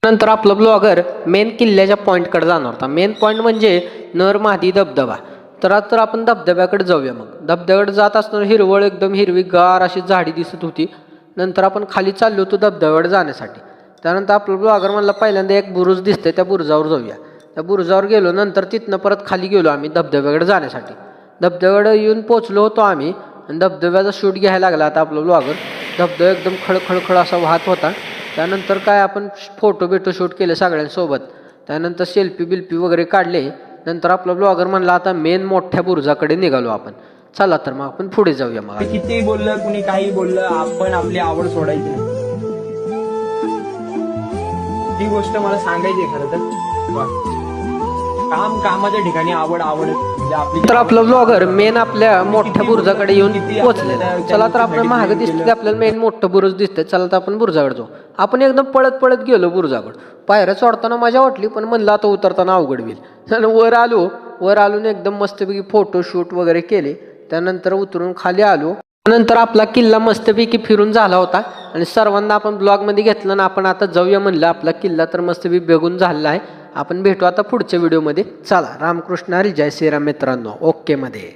नंतर आपला blogger main किल्ल्याच्या पॉईंटकडे जाणार होता. मेन पॉईंट म्हणजे नर मादी धबधबा. तर आपण धबधब्याकडे जाऊया. मग धबधब्याकडे जात असताना हिरवळ एकदम हिरवीगार अशी झाडी दिसत होती. नंतर आपण खाली चाललो होतो धबधब्याकडे जाण्यासाठी. त्यानंतर आपला ब्लॉगर म्हणला पहिल्यांदा एक बुरुज दिसतंय त्या बुरुजावर जाऊया. त्या बुरुजावर गेलो. नंतर तिथनं परत खाली गेलो आम्ही धबधब्याकडे जाण्यासाठी. धबधब्याकडे येऊन पोचलो होतो आम्ही आणि धबधब्याचा शूट घ्यायला लागला आता आपला ब्लॉगर. धबधबा एकदम खळखळखळ असा वाहत होता. त्यानंतर काय आपण फोटो शूट केले सगळ्यांसोबत. त्यानंतर सेल्फी बिल्फी वगैरे काढले. नंतर आपला ब्लॉगर म्हणला आता मेन मोठ्या बुरुजाकडे निघालो आपण. चला तर मग आपण पुढे जाऊया. मग किती बोललं कुणी काही बोललं आपण आपली आवड सोडायची नाही. ती गोष्ट मला सांगायची खरं तर. कामाच्या ठिकाणी आवड म्हणजे आपली. तर आपला ब्लॉगर मेन आपल्या मोठ्या बुरुजाकडे येऊन पोहोचलेला. चला तर आपल्याला महाग दिसते ते आपल्याला मेन मोठं बुरुज दिसतंय. चला तर आपण बुरुजाकडे जाऊ. आपण एकदम पळत गेलो बुरुजाकडे. पायऱ्या चढताना मजा वाटली पण म्हणलं आता उतरताना अवघड होईल. वर आलो एकदम मस्तपैकी फोटो शूट वगैरे केले. त्यानंतर उतरून खाली आलो. नंतर आपला किल्ला मस्तपैकी फिरून झाला होता आणि सर्वांना आपण ब्लॉगमध्ये घेतलं ना आपण आता जाऊया म्हणलं. आपला किल्ला तर मस्तपैकी बघून झालेला आहे. आपण भेटू आता पुढच्या व्हिडिओमध्ये. चला रामकृष्ण हरी जय श्रीराम मित्रांनो. ओके मध्ये.